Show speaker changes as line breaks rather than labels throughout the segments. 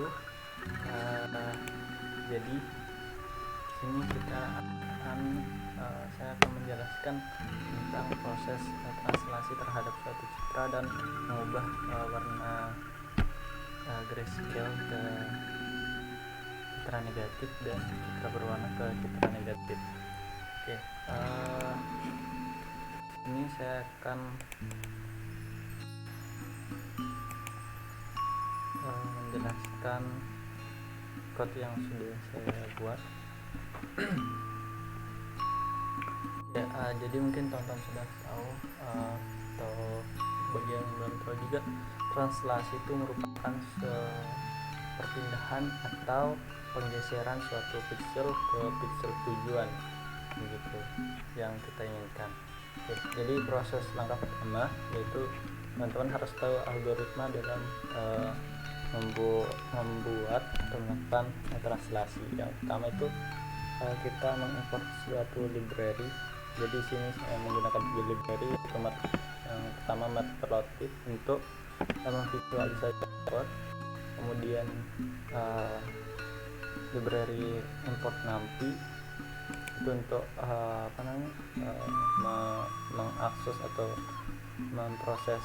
itu. Jadi sini saya akan menjelaskan tentang proses translasi terhadap suatu citra dan mengubah warna grayscale ke citra negatif dan citra berwarna ke citra negatif. Oke, ini saya akan menjelaskan code yang sudah saya buat. Ya, jadi mungkin teman-teman sudah tahu atau bagi yang belum tahu juga, translasi itu merupakan perpindahan atau penggeseran suatu pixel ke pixel tujuan begitu yang kita inginkan. Oke, jadi proses langkah pertama yaitu teman-teman harus tahu algoritma dalam membuat atau melakukan translasi. Yang pertama itu kita mengimport suatu library. Jadi sini saya menggunakan library yang pertama Matplotlib untuk memvisualisasi code, kemudian library import numpy itu untuk mengakses atau memproses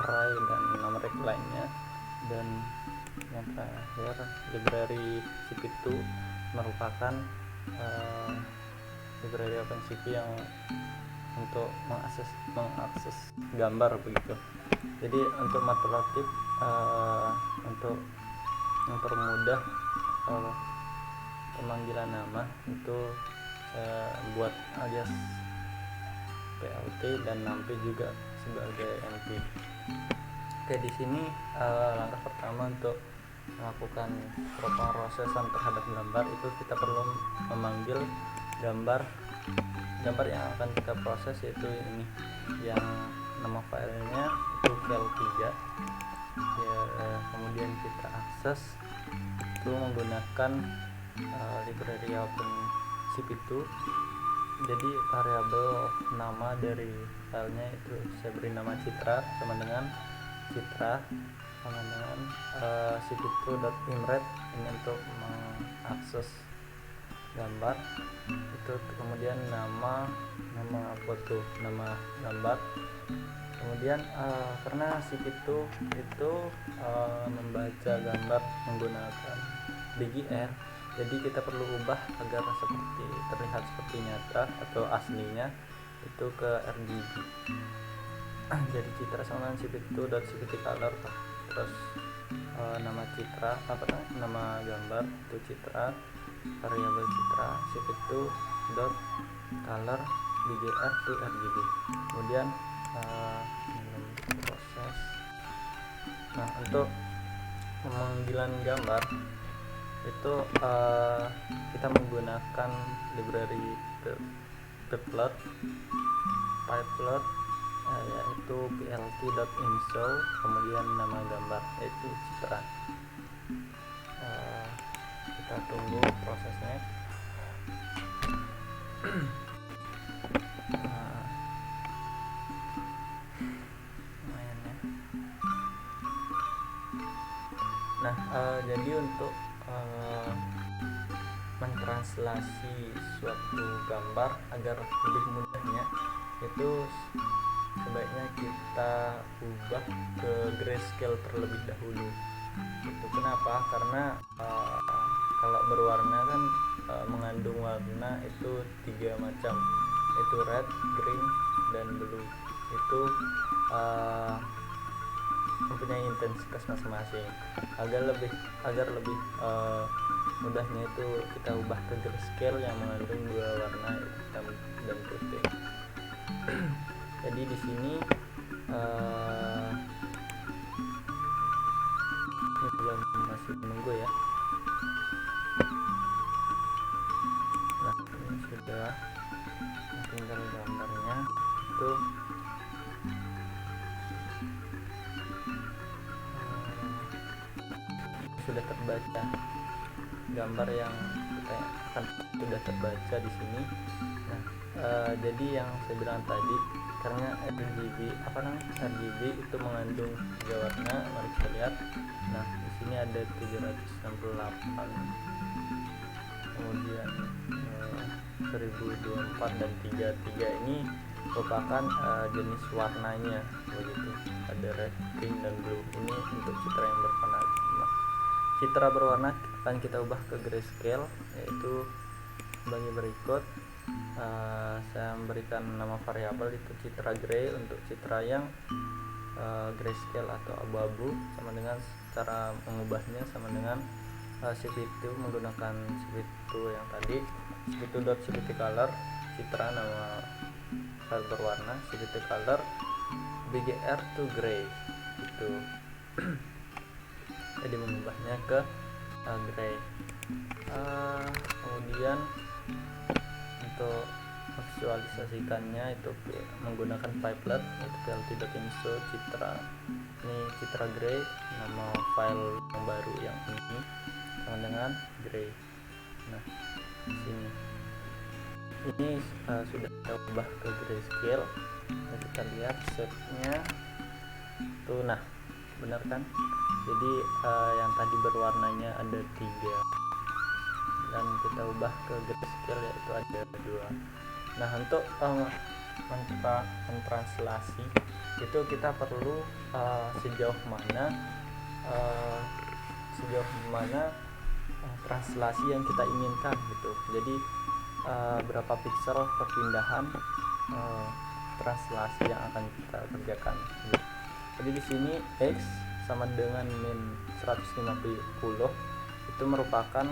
array dan numerik lainnya, dan yang terakhir library cp2 merupakan library OpenCV yang untuk mengakses gambar begitu. Jadi untuk Matplotlib untuk mempermudah pemanggilan nama itu saya buat alias plt dan numpy juga sebagai np. Oke, di sini langkah pertama untuk melakukan pemrosesan terhadap gambar itu kita perlu memanggil gambar yang akan kita proses, yaitu ini yang nama filenya itu kel3 ya. Kemudian kita akses itu menggunakan library OpenCV2. Jadi variabel nama dari filenya itu saya beri nama citra sama dengan cv2.imret ini untuk mengakses gambar itu. Kemudian nama foto, nama gambar. Kemudian karena cv2 itu membaca gambar menggunakan BGR, jadi kita perlu ubah agar terlihat seperti nyata atau aslinya itu ke RGB. Jadi citra sama dengan cv2.cvtcolor, terus nama gambar itu citra, variabel citra cv2.color bgr to RGB. Kemudian proses. Nah, untuk pemanggilan gambar itu kita menggunakan library Pyplot yaitu plt.inshow, kemudian nama gambar yaitu citra. Kita tunggu prosesnya. Nah, jadi untuk mentranslasi suatu gambar agar lebih mudahnya itu sebaiknya kita ubah ke grayscale terlebih dahulu. Itu kenapa? Karena kalau berwarna kan mengandung warna itu 3 macam, itu red, green, dan blue. Itu mempunyai intensitas masing-masing. Agar lebih mudahnya itu kita ubah ke grayscale yang mengandung 2 warna, hitam dan putih. Jadi di sini ini belum, masih menunggu ya. Nah, ini sudah, tinggal gambarnya itu sudah terbaca. Gambar yang kita akan sudah terbaca di sini. Nah, jadi yang saya bilang tadi karena RGB itu mengandung 3 warna. Mari kita lihat. Nah, di sini ada 768, kemudian 1024 dan 33 ini merupakan jenis warnanya begitu. Ada red, pink, dan blue. Ini untuk citra yang berwarna. Citra berwarna akan kita ubah ke grayscale, yaitu sebagai berikut. Saya memberikan nama variabel itu citra gray. Untuk citra yang grayscale atau abu-abu, sama dengan cara mengubahnya sama dengan cp2 menggunakan cp2 yang tadi, cp2.cpt_color, citra nama file berwarna, cpt_color bgr to gray itu. Jadi mengubahnya ke gray. Kemudian untuk visualisasikannya itu menggunakan pipelet, itu plt.info citra. Ini citra gray, nama file yang baru yang ini sama dengan gray. Nah, di sini ini sudah kita ubah ke grayscale. Nah, kita lihat shape-nya tuh. Nah, benar kan? Jadi yang tadi berwarnanya ada 3 dan kita ubah ke grayscale, yaitu ada 2. Nah, untuk mentranslasi itu kita perlu sejauh mana translasi yang kita inginkan gitu. Jadi berapa piksel perpindahan translasi yang akan kita kerjakan gitu. Jadi di sini X sama dengan min 150 itu merupakan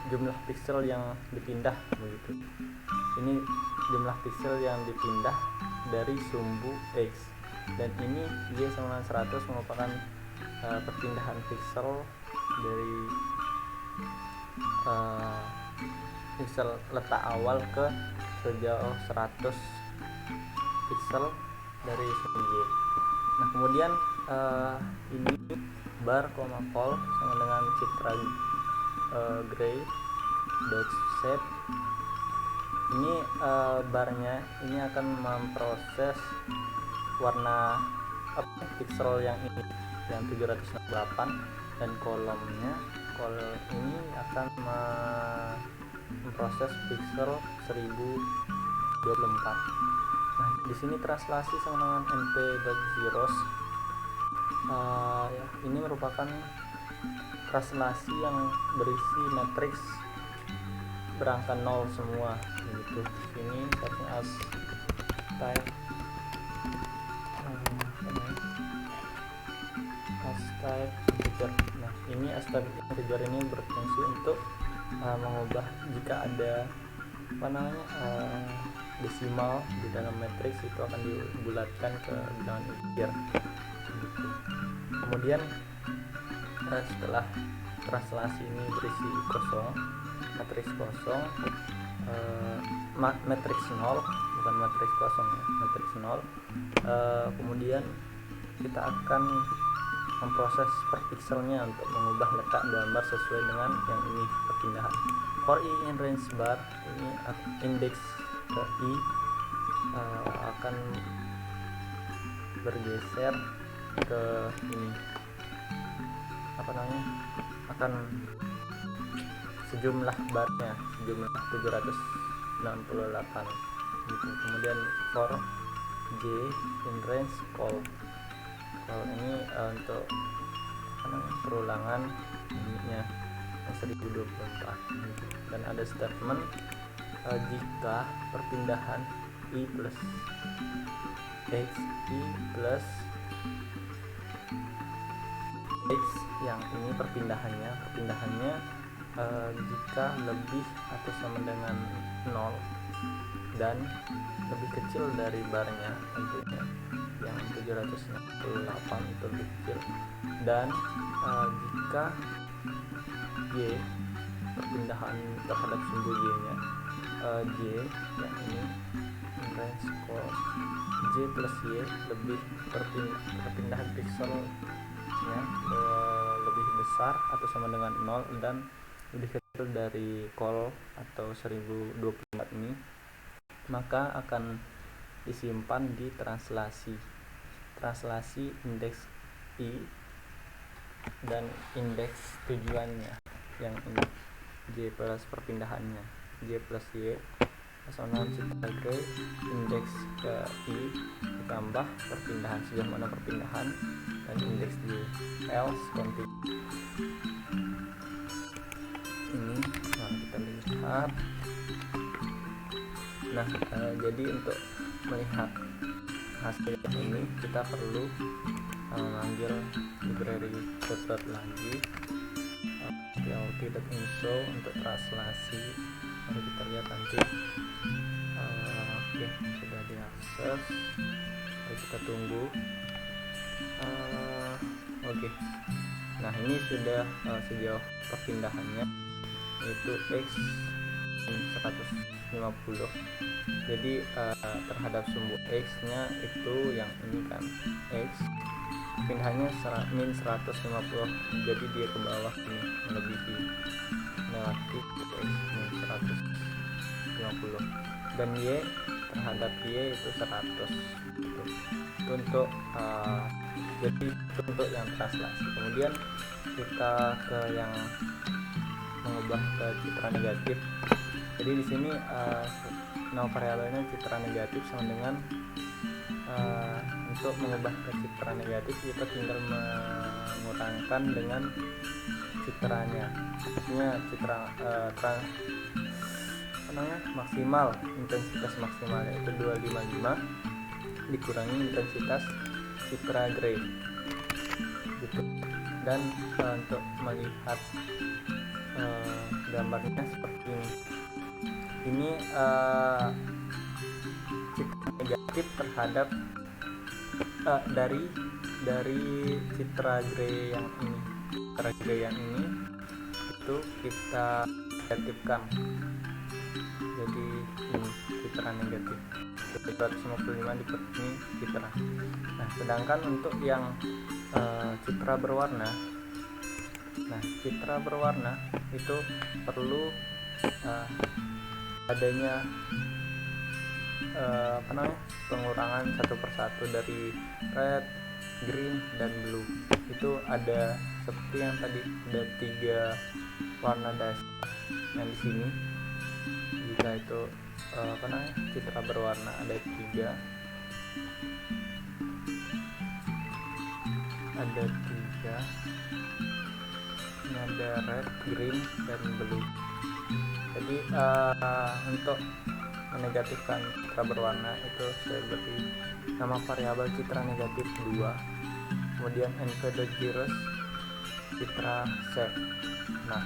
jumlah piksel yang dipindah begitu. Ini jumlah piksel yang dipindah dari sumbu X, dan ini Y sama 100 merupakan perpindahan piksel dari piksel letak awal ke sejauh 100 piksel dari sumbu Y. Nah, kemudian ini bar, col sama dengan citra gray dot shape. Ini barnya ini akan memproses warna piksel yang ini yang 768, dan kolom ini akan memproses piksel 1024. Nah, di sini translasi sama dengan np.zeros. Ini merupakan translasi yang berisi matriks berangka 0 semua begitu. Ini searching as type integer. Nah, ini as type integer ini berfungsi untuk mengubah jika ada desimal di dalam matriks, itu akan dibulatkan ke bilangan integer gitu. Kemudian setelah translasi ini berisi kosong, matriks kosong, matriks 0, bukan matriks kosong ya, matriks 0. Kemudian kita akan memproses per pikselnya untuk mengubah letak gambar sesuai dengan yang ini perpindahan. For i in range bar, ini indeks ke i akan bergeser ke ini akan sejumlah barnya, sejumlah 768 gitu. Kemudian for j in range col ini untuk perulangan ininya 1024 gitu. Dan ada statement jika perpindahan i plus x, x yang ini perpindahannya jika lebih atau sama dengan 0 dan lebih kecil dari barnya tentunya, yang 768 itu lebih kecil, dan jika y perpindahan terhadap sumbu y nya j yang ini range cos j plus y lebih perpindahan pikselnya lebih besar atau sama dengan 0 dan lebih kecil dari col atau 1024 ini, maka akan disimpan di translasi indeks I dan indeks tujuannya yang ini J plus perpindahannya J plus Y personal citra gray indeks ke I ditambah perpindahan sejauh mana perpindahan dan indeks J else continue. Ini mari kita lihat. Nah jadi untuk melihat hasil ini kita perlu manggil library separate lagi plt.info untuk translasi. Mari kita lihat nanti. Oke, sudah diakses. Mari kita tunggu. Oke. Nah ini sudah sejauh perpindahannya yaitu x 150. Jadi terhadap sumbu x nya itu yang ini kan x pindahannya min 150, jadi dia ke bawah ini melebihi melewati x min 150 dan y terhadap y itu 100 gitu. Itu untuk jadi untuk yang translasi. Kemudian kita ke yang mengubah ke citra negatif. Jadi di sini nama variabelnya citra negatif sama dengan untuk mengubah ke citra negatif kita tinggal mengurangkan dengan citranya. Maksudnya citra maksimal, intensitas maksimal yaitu 255 dikurangi intensitas citra gray gitu. Dan untuk melihat gambarnya seperti ini citra negatif terhadap dari citra gray yang ini itu kita negatifkan. Jadi ini citra negatif 155 dikurangi citra. Nah sedangkan untuk yang citra berwarna, citra berwarna itu perlu adanya pengurangan satu persatu dari red, green, dan blue. Itu ada seperti yang tadi ada 3 warna dasar. Yang di sini jika itu citra berwarna ada 3, ini ada red, green, dan blue. Jadi untuk menegatifkan citra berwarna itu saya beri nama variabel citra negatif 2, kemudian np.zeros citra set. Nah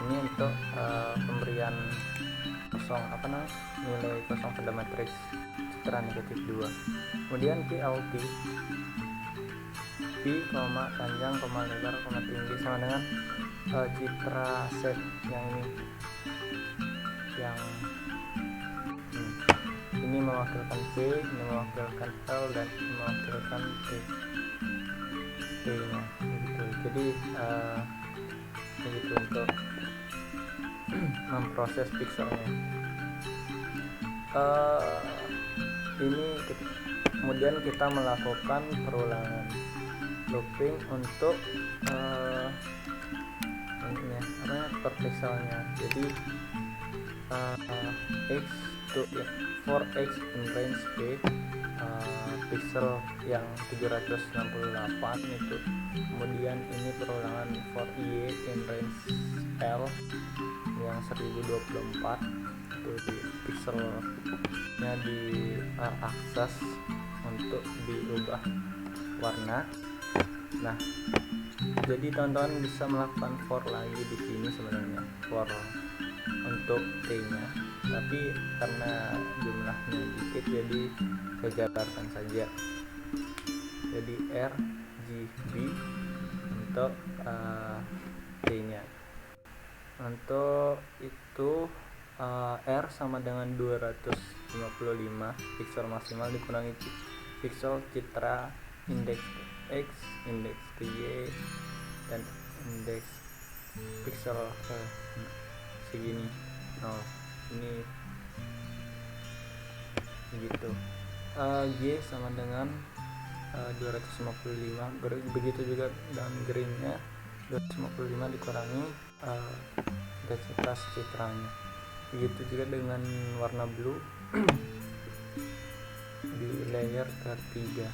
ini untuk pemberian nilai kosong pada matriks citra negatif 2. Kemudian plt p, panjang, lebar, tinggi sama dengan citra set yang ini mewakilkan P, ini mewakilkan L, dan ini mewakilkan T nya gitu. Jadi begitu untuk memproses pixelnya. Ini kemudian kita melakukan perulangan looping untuk per pixelnya. Jadi x to for x in range P, pixel yang 768 itu. Kemudian ini perulangan for y in range L yang 1024 itu di pixelnya di akses untuk diubah warna. Nah jadi teman-teman bisa melakukan for lagi di sini sebenarnya for untuk T nya, tapi karena jumlahnya dikit jadi saya jabarkan saja. Jadi RGB untuk T nya. Untuk itu R sama dengan 255 pixel maksimal dikurangi pixel citra indeks X, indeks Y, dan indeks pixel segini. Ini begitu. G sama dengan 255. Begitu juga dengan greennya, 255 dikurangi intensitas citranya. Begitu juga dengan warna blue di layer ketiga.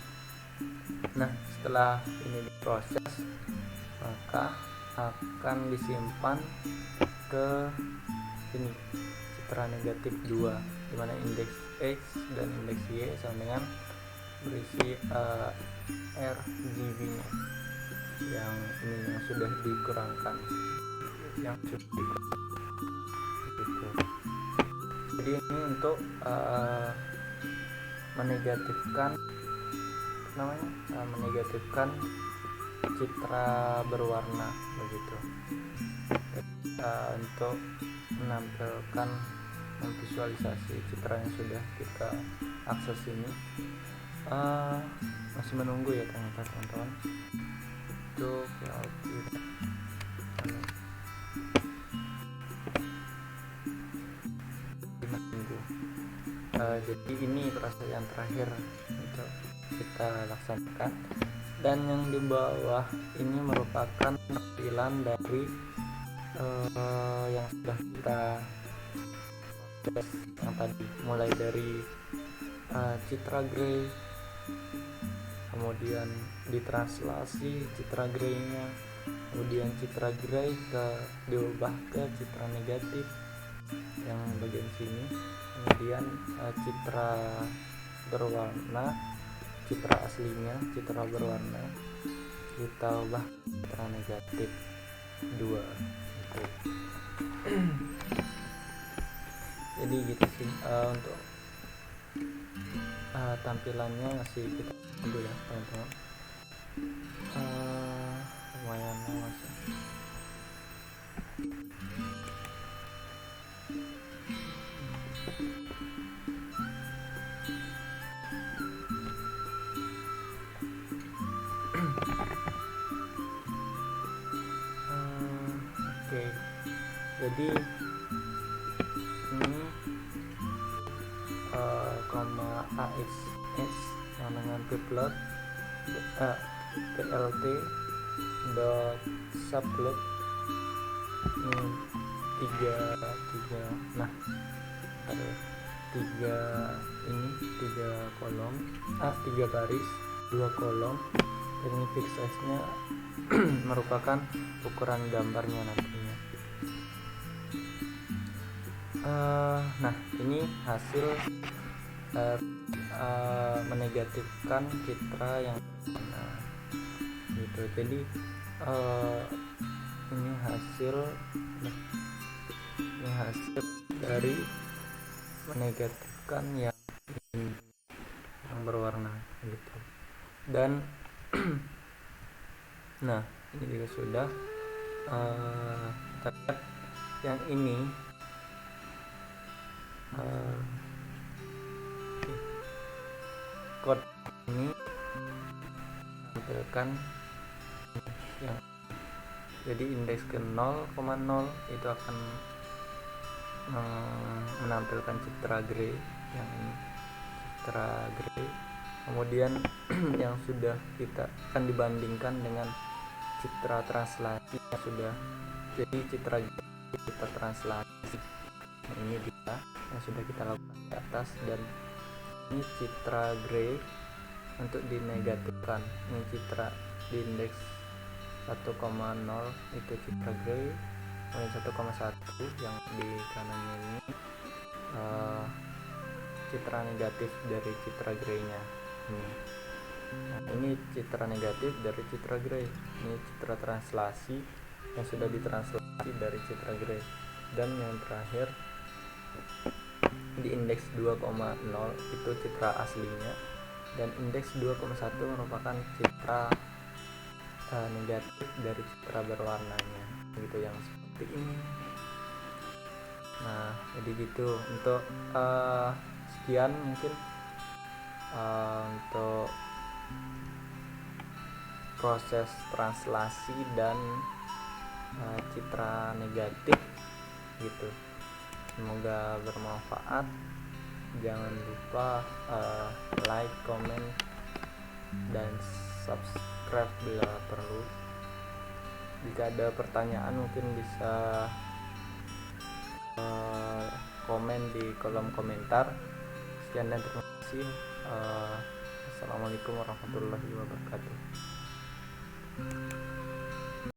Nah, setelah ini diproses, maka akan disimpan ke ini citra negatif 2, dimana indeks X dan indeks Y sama dengan berisi RGB nya yang ini yang sudah dikurangkan, gitu. Jadi ini untuk menegatifkan menegatifkan citra berwarna begitu. Untuk menampilkan memvisualisasi citra yang sudah kita akses ini, masih menunggu ya ternyata teman-teman. Untuk menunggu. Jadi ini proses yang terakhir untuk kita laksanakan, dan yang di bawah ini merupakan tampilan dari yang sudah kita tes yang tadi, mulai dari citra gray, kemudian ditranslasi citra graynya, kemudian citra gray diubah ke citra negatif yang bagian sini, kemudian citra berwarna, citra aslinya, citra berwarna kita ubah citra negatif 2 gitu. Jadi gitu sih untuk tampilannya masih kita tunggu ya teman-teman. Lumayan lama sih. Oke. Jadi ini koma AXS yang dengan pplot plt dot subplot tiga nah ada tiga kolom, 3 baris 2 kolom, dan ini fix size nya merupakan ukuran gambarnya nantinya. Nah ini hasil menegatifkan citra yang gitu. Jadi ini hasil dari menegatifkan yang berwarna gitu. Dan nah ini juga sudah terlihat yang ini kode ini tampilkan yang jadi indeks ke 0,0 itu akan menampilkan citra gray, yang ini citra gray. Kemudian yang sudah kita akan dibandingkan dengan citra translasi yang sudah jadi citra gray, kita translasi ini kita yang sudah kita lakukan di atas, dan ini citra gray untuk dinegatifkan. Ini citra di indeks 1,0 itu citra gray, kemudian 1,1 yang di kanannya ini citra negatif dari citra graynya. Nah, ini citra negatif dari citra gray, ini citra translasi yang sudah ditranslasi dari citra gray, dan yang terakhir di indeks 2,0 itu citra aslinya, dan indeks 2,1 merupakan citra negatif dari citra berwarnanya gitu, yang seperti ini. Nah jadi gitu untuk sekian mungkin untuk proses translasi dan citra negatif gitu. Semoga bermanfaat. Jangan lupa like, comment, dan subscribe bila perlu. Jika ada pertanyaan mungkin bisa komen di kolom komentar. Sekian dan terima kasih. Assalamualaikum warahmatullahi wabarakatuh.